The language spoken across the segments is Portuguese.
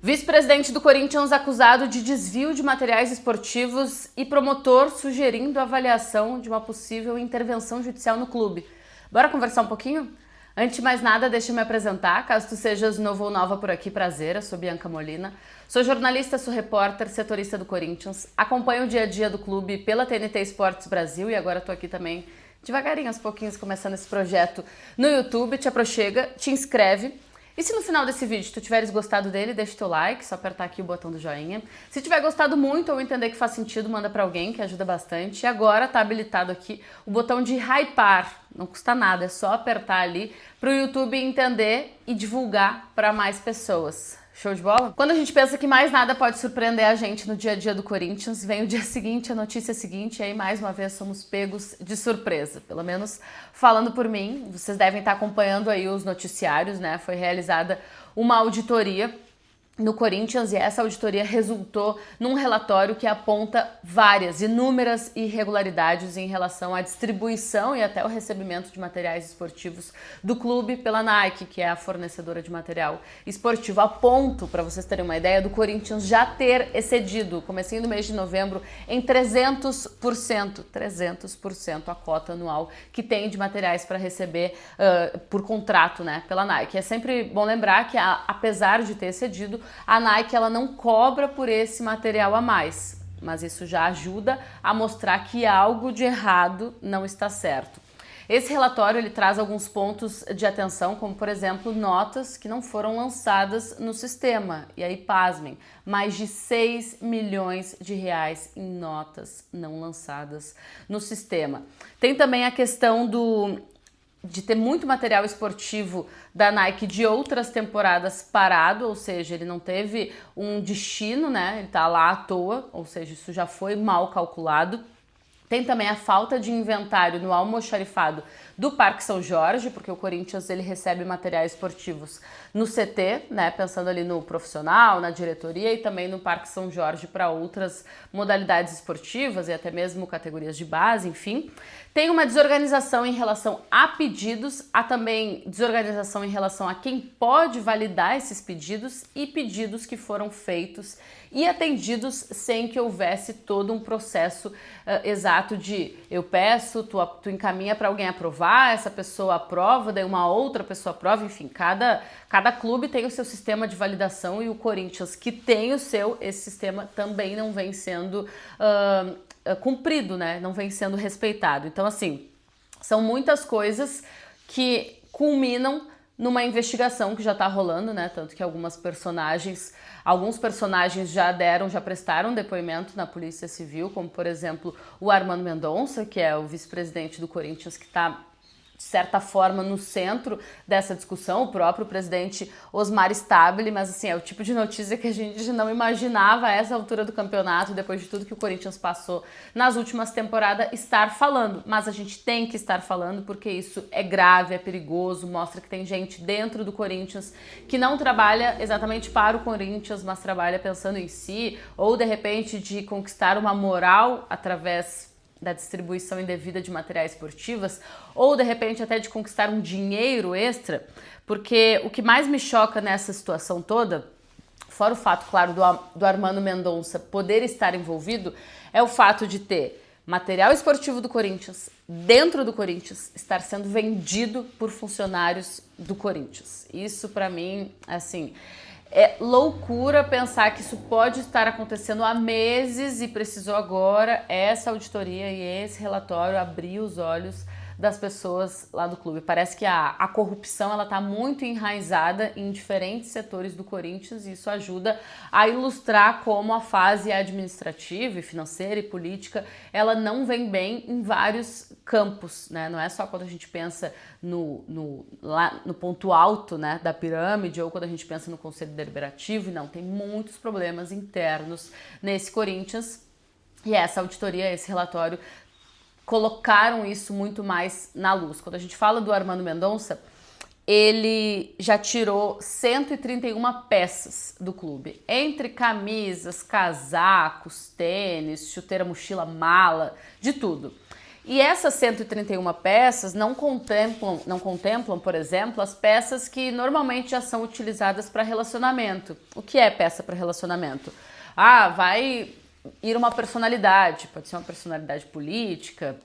Vice-presidente do Corinthians acusado de desvio de materiais esportivos e promotor sugerindo avaliação de uma possível intervenção judicial no clube. Bora conversar um pouquinho? Antes de mais nada, deixa eu me apresentar. Caso tu sejas novo ou nova por aqui, prazer, eu sou Bianca Molina. Sou jornalista, sou repórter, setorista do Corinthians. Acompanho o dia a dia do clube pela TNT Esportes Brasil e agora tô aqui também devagarinho, aos pouquinhos, começando esse projeto no YouTube. Te aproxega, te inscreve. E se no final desse vídeo tu tiveres gostado dele, deixa teu like, só apertar aqui o botão do joinha. Se tiver gostado muito ou entender que faz sentido, manda pra alguém, que ajuda bastante. E agora tá habilitado aqui o botão de hypar, não custa nada, é só apertar ali pro YouTube entender e divulgar para mais pessoas. Show de bola? Quando a gente pensa que mais nada pode surpreender a gente no dia a dia do Corinthians, vem o dia seguinte, a notícia seguinte, e aí mais uma vez somos pegos de surpresa. Pelo menos falando por mim, vocês devem estar acompanhando aí os noticiários, né? Foi realizada uma auditoria no Corinthians e essa auditoria resultou num relatório que aponta inúmeras irregularidades em relação à distribuição e até o recebimento de materiais esportivos do clube pela Nike, que é a fornecedora de material esportivo, a ponto, para vocês terem uma ideia, do Corinthians já ter excedido, comecinho do mês de novembro, em 300% a cota anual que tem de materiais para receber por contrato, né, pela Nike. É sempre bom lembrar que apesar de ter excedido, a Nike ela não cobra por esse material a mais, mas isso já ajuda a mostrar que algo de errado não está certo. Esse relatório ele traz alguns pontos de atenção, como por exemplo, notas que não foram lançadas no sistema. E aí, pasmem, mais de 6 milhões de reais em notas não lançadas no sistema. Tem também a questão de ter muito material esportivo da Nike de outras temporadas parado, ou seja, ele não teve um destino, né? Ele tá lá à toa, ou seja, isso já foi mal calculado. Tem também a falta de inventário no almoxarifado do Parque São Jorge, porque o Corinthians ele recebe materiais esportivos no CT, né, pensando ali no profissional, na diretoria e também no Parque São Jorge para outras modalidades esportivas e até mesmo categorias de base, enfim. Tem uma desorganização em relação a pedidos, há também desorganização em relação a quem pode validar esses pedidos e pedidos que foram feitos e atendidos sem que houvesse todo um processo exato de eu peço, tu encaminha para alguém aprovar, essa pessoa aprova, daí uma outra pessoa aprova, enfim, cada clube tem o seu sistema de validação e o Corinthians, que tem o seu, esse sistema também não vem sendo cumprido, né? Não vem sendo respeitado. Então, assim, são muitas coisas que culminam numa investigação que já tá rolando, né? Tanto que alguns personagens já prestaram depoimento na Polícia Civil, como por exemplo o Armando Mendonça, que é o vice-presidente do Corinthians, que tá de certa forma no centro dessa discussão, o próprio presidente Osmar Stabile, mas assim, é o tipo de notícia que a gente não imaginava a essa altura do campeonato, depois de tudo que o Corinthians passou nas últimas temporadas, estar falando, mas a gente tem que estar falando porque isso é grave, é perigoso, mostra que tem gente dentro do Corinthians que não trabalha exatamente para o Corinthians, mas trabalha pensando em si, ou de repente de conquistar uma moral através da distribuição indevida de materiais esportivos, ou de repente até de conquistar um dinheiro extra, porque o que mais me choca nessa situação toda, fora o fato, claro, do Armando Mendonça poder estar envolvido, é o fato de ter material esportivo do Corinthians, dentro do Corinthians, estar sendo vendido por funcionários do Corinthians. Isso pra mim, assim, é loucura pensar que isso pode estar acontecendo há meses e precisou agora essa auditoria e esse relatório abrir os olhos das pessoas lá do clube. Parece que a corrupção ela está muito enraizada em diferentes setores do Corinthians e isso ajuda a ilustrar como a fase administrativa e financeira e política ela não vem bem em vários campos, né? Não é só quando a gente pensa lá no ponto alto, né, da pirâmide ou quando a gente pensa no Conselho Deliberativo, não, tem muitos problemas internos nesse Corinthians e essa auditoria, esse relatório colocaram isso muito mais na luz. Quando a gente fala do Armando Mendonça, ele já tirou 131 peças do clube, entre camisas, casacos, tênis, chuteira, mochila, mala, de tudo. E essas 131 peças não contemplam, por exemplo, as peças que normalmente já são utilizadas para relacionamento. O que é peça para relacionamento? Ah, vai ir uma personalidade, pode ser uma personalidade política,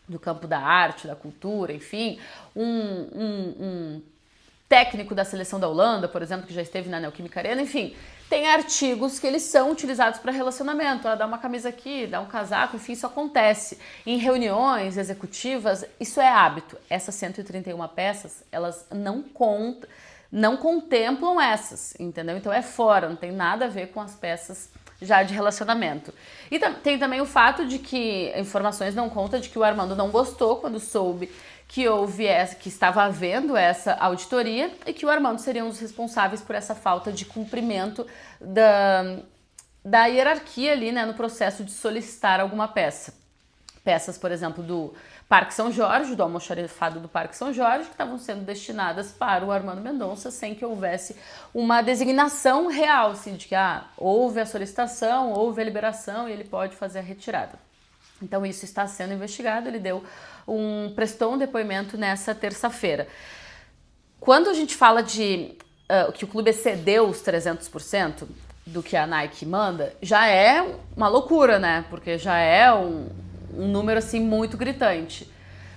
do campo da arte, da cultura, enfim, um técnico da seleção da Holanda, por exemplo, que já esteve na Neoquímica Arena, enfim, tem artigos que eles são utilizados para relacionamento. Dá uma camisa aqui, dá um casaco, enfim, isso acontece. Em reuniões executivas, isso é hábito. Essas 131 peças, elas não contemplam essas, entendeu? Então é fora, não tem nada a ver com as peças já de relacionamento. E tem também o fato de que informações não contam de que o Armando não gostou quando soube que que estava havendo essa auditoria e que o Armando seria um dos responsáveis por essa falta de cumprimento da hierarquia ali, né, no processo de solicitar alguma peça. Peças, por exemplo, do Parque São Jorge, do almoxarifado do Parque São Jorge, que estavam sendo destinadas para o Armando Mendonça sem que houvesse uma designação real, assim, de que houve a solicitação, houve a liberação e ele pode fazer a retirada. Então isso está sendo investigado, ele prestou um depoimento nessa terça-feira. Quando a gente fala de que o clube excedeu os 300% do que a Nike manda, já é uma loucura, né? Porque já é um número assim muito gritante.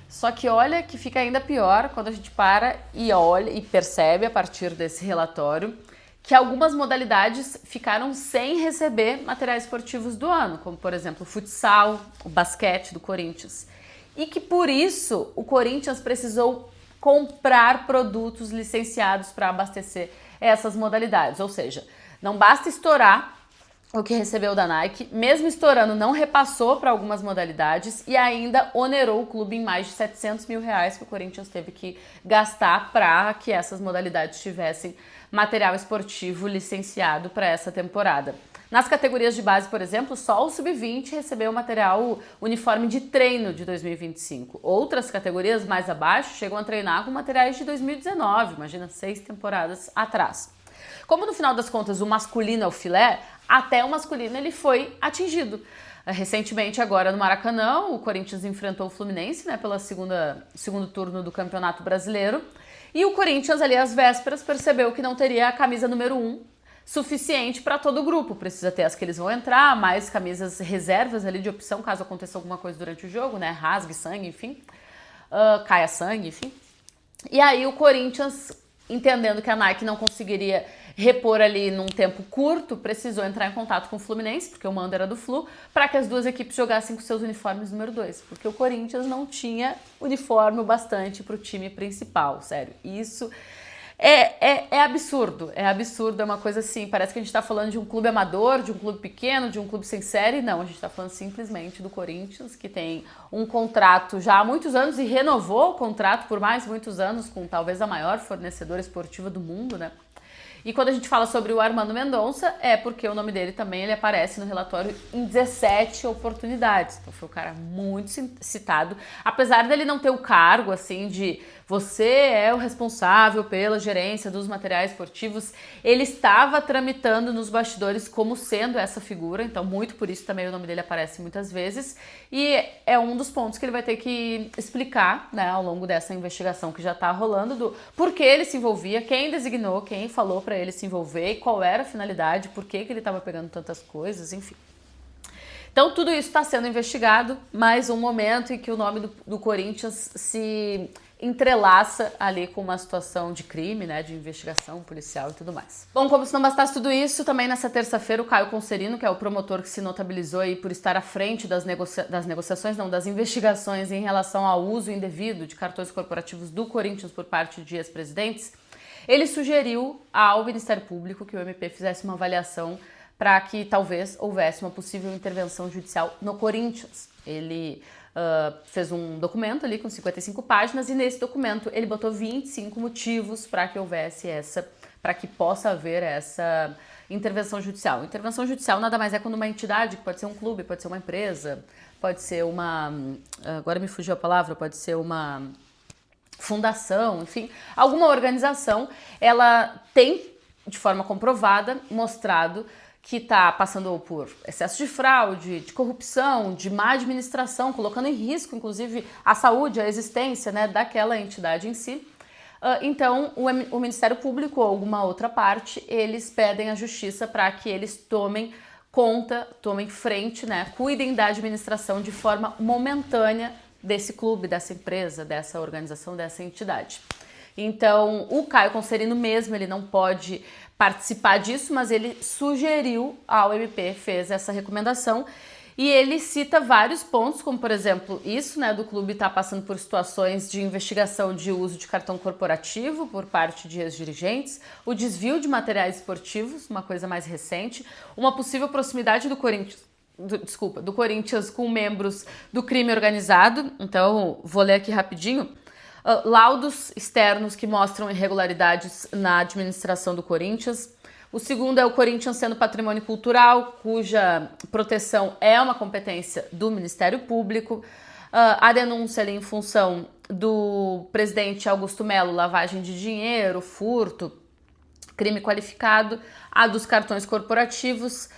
Só que olha que fica ainda pior quando a gente para e olha e percebe a partir desse relatório que algumas modalidades ficaram sem receber materiais esportivos do ano, como por exemplo o futsal, o basquete do Corinthians. E que por isso o Corinthians precisou comprar produtos licenciados para abastecer essas modalidades. Ou seja, não basta estourar o que recebeu da Nike, mesmo estourando não repassou para algumas modalidades e ainda onerou o clube em mais de R$700 mil que o Corinthians teve que gastar para que essas modalidades tivessem material esportivo licenciado para essa temporada. Nas categorias de base, por exemplo, só o Sub-20 recebeu material uniforme de treino de 2025. Outras categorias mais abaixo chegam a treinar com materiais de 2019, imagina 6 temporadas atrás. Como no final das contas o masculino é o filé, até o masculino ele foi atingido. Recentemente, agora no Maracanã, o Corinthians enfrentou o Fluminense, né, pelo segundo turno do Campeonato Brasileiro. E o Corinthians, ali às vésperas, percebeu que não teria a camisa número 1 suficiente para todo o grupo. Precisa ter as que eles vão entrar, mais camisas reservas ali de opção, caso aconteça alguma coisa durante o jogo, né? Rasgue sangue, enfim. Caia sangue, enfim. E aí o Corinthians, entendendo que a Nike não conseguiria repor ali num tempo curto, precisou entrar em contato com o Fluminense, porque o mando era do Flu, para que as duas equipes jogassem com seus uniformes número 2, porque o Corinthians não tinha uniforme o bastante para o time principal, sério. Isso é absurdo, é uma coisa assim, parece que a gente está falando de um clube amador, de um clube pequeno, de um clube sem série, não, a gente está falando simplesmente do Corinthians, que tem um contrato já há muitos anos e renovou o contrato por mais muitos anos com talvez a maior fornecedora esportiva do mundo, né? E quando a gente fala sobre o Armando Mendonça, é porque o nome dele também ele aparece no relatório em 17 oportunidades. Então foi um cara muito citado, apesar dele não ter o cargo assim de você é o responsável pela gerência dos materiais esportivos, ele estava tramitando nos bastidores como sendo essa figura, então muito por isso também o nome dele aparece muitas vezes, e é um dos pontos que ele vai ter que explicar, né, ao longo dessa investigação que já está rolando, do por que ele se envolvia, quem designou, quem falou para ele se envolver, e qual era a finalidade, por que ele estava pegando tantas coisas, enfim. Então tudo isso está sendo investigado, mais um momento em que o nome do Corinthians se entrelaça ali com uma situação de crime, né, de investigação policial e tudo mais. Bom, como se não bastasse tudo isso, também nessa terça-feira o Caio Concerino, que é o promotor que se notabilizou aí por estar à frente das investigações em relação ao uso indevido de cartões corporativos do Corinthians por parte de ex-presidentes, ele sugeriu ao Ministério Público que o MP fizesse uma avaliação para que talvez houvesse uma possível intervenção judicial no Corinthians. Ele fez um documento ali com 55 páginas e nesse documento ele botou 25 motivos para que houvesse para que possa haver essa intervenção judicial. Intervenção judicial nada mais é quando uma entidade, que pode ser um clube, pode ser uma empresa, pode ser agora me fugiu a palavra, pode ser uma fundação, enfim, alguma organização, ela tem de forma comprovada mostrado que está passando por excesso de fraude, de corrupção, de má administração, colocando em risco, inclusive, a saúde, a existência, né, daquela entidade em si. Então, o Ministério Público ou alguma outra parte, eles pedem à Justiça para que eles tomem conta, tomem frente, né, cuidem da administração de forma momentânea desse clube, dessa empresa, dessa organização, dessa entidade. Então, o Caio Concerino mesmo, ele não pode participar disso, mas ele sugeriu ao MP, fez essa recomendação, e ele cita vários pontos, como por exemplo, isso, né, do clube estar passando por situações de investigação de uso de cartão corporativo por parte de ex-dirigentes, o desvio de materiais esportivos, uma coisa mais recente, uma possível proximidade do Corinthians com membros do crime organizado. Então, vou ler aqui rapidinho. Laudos externos que mostram irregularidades na administração do Corinthians. O segundo é o Corinthians sendo patrimônio cultural, cuja proteção é uma competência do Ministério Público. A denúncia ali em função do presidente Augusto Melo, lavagem de dinheiro, furto, crime qualificado. A dos cartões corporativos.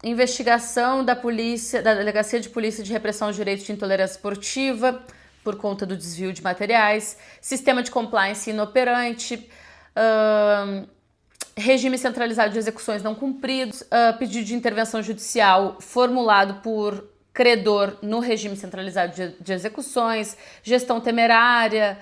Investigação da polícia, da Delegacia de Polícia de Repressão aos Direitos de Intolerância Esportiva, por conta do desvio de materiais. Sistema de compliance inoperante. Regime centralizado de execuções não cumpridos, pedido de intervenção judicial formulado por credor no regime centralizado de execuções, gestão temerária,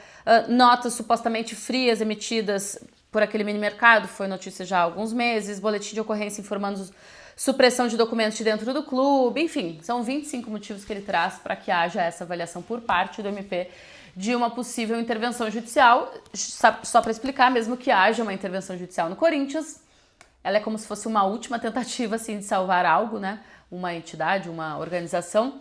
notas supostamente frias emitidas por aquele mini mercado, foi notícia já há alguns meses, boletim de ocorrência informando supressão de documentos de dentro do clube, enfim, são 25 motivos que ele traz para que haja essa avaliação por parte do MP de uma possível intervenção judicial. Só para explicar, mesmo que haja uma intervenção judicial no Corinthians, ela é como se fosse uma última tentativa assim, de salvar algo, né? Uma entidade, uma organização.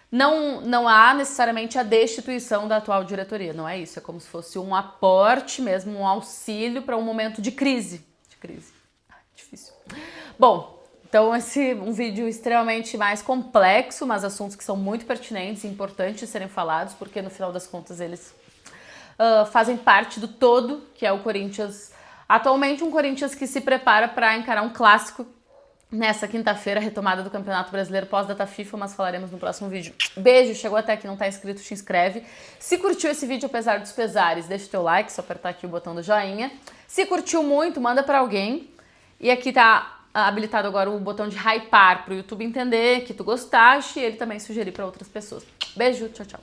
Não há necessariamente a destituição da atual diretoria, não é isso. É como se fosse um aporte mesmo, um auxílio para um momento de crise. Difícil. Bom, então esse é um vídeo extremamente mais complexo, mas assuntos que são muito pertinentes e importantes de serem falados, porque no final das contas eles fazem parte do todo, que é o Corinthians. Atualmente um Corinthians que se prepara para encarar um clássico nessa quinta-feira, retomada do Campeonato Brasileiro pós-data FIFA, mas falaremos no próximo vídeo. Beijo, chegou até aqui, não tá inscrito, te inscreve. Se curtiu esse vídeo, apesar dos pesares, deixa o teu like, só apertar aqui o botão do joinha. Se curtiu muito, manda para alguém. E aqui tá habilitado agora o botão de hypar para o YouTube entender que tu gostaste e ele também sugerir para outras pessoas. Beijo, tchau, tchau.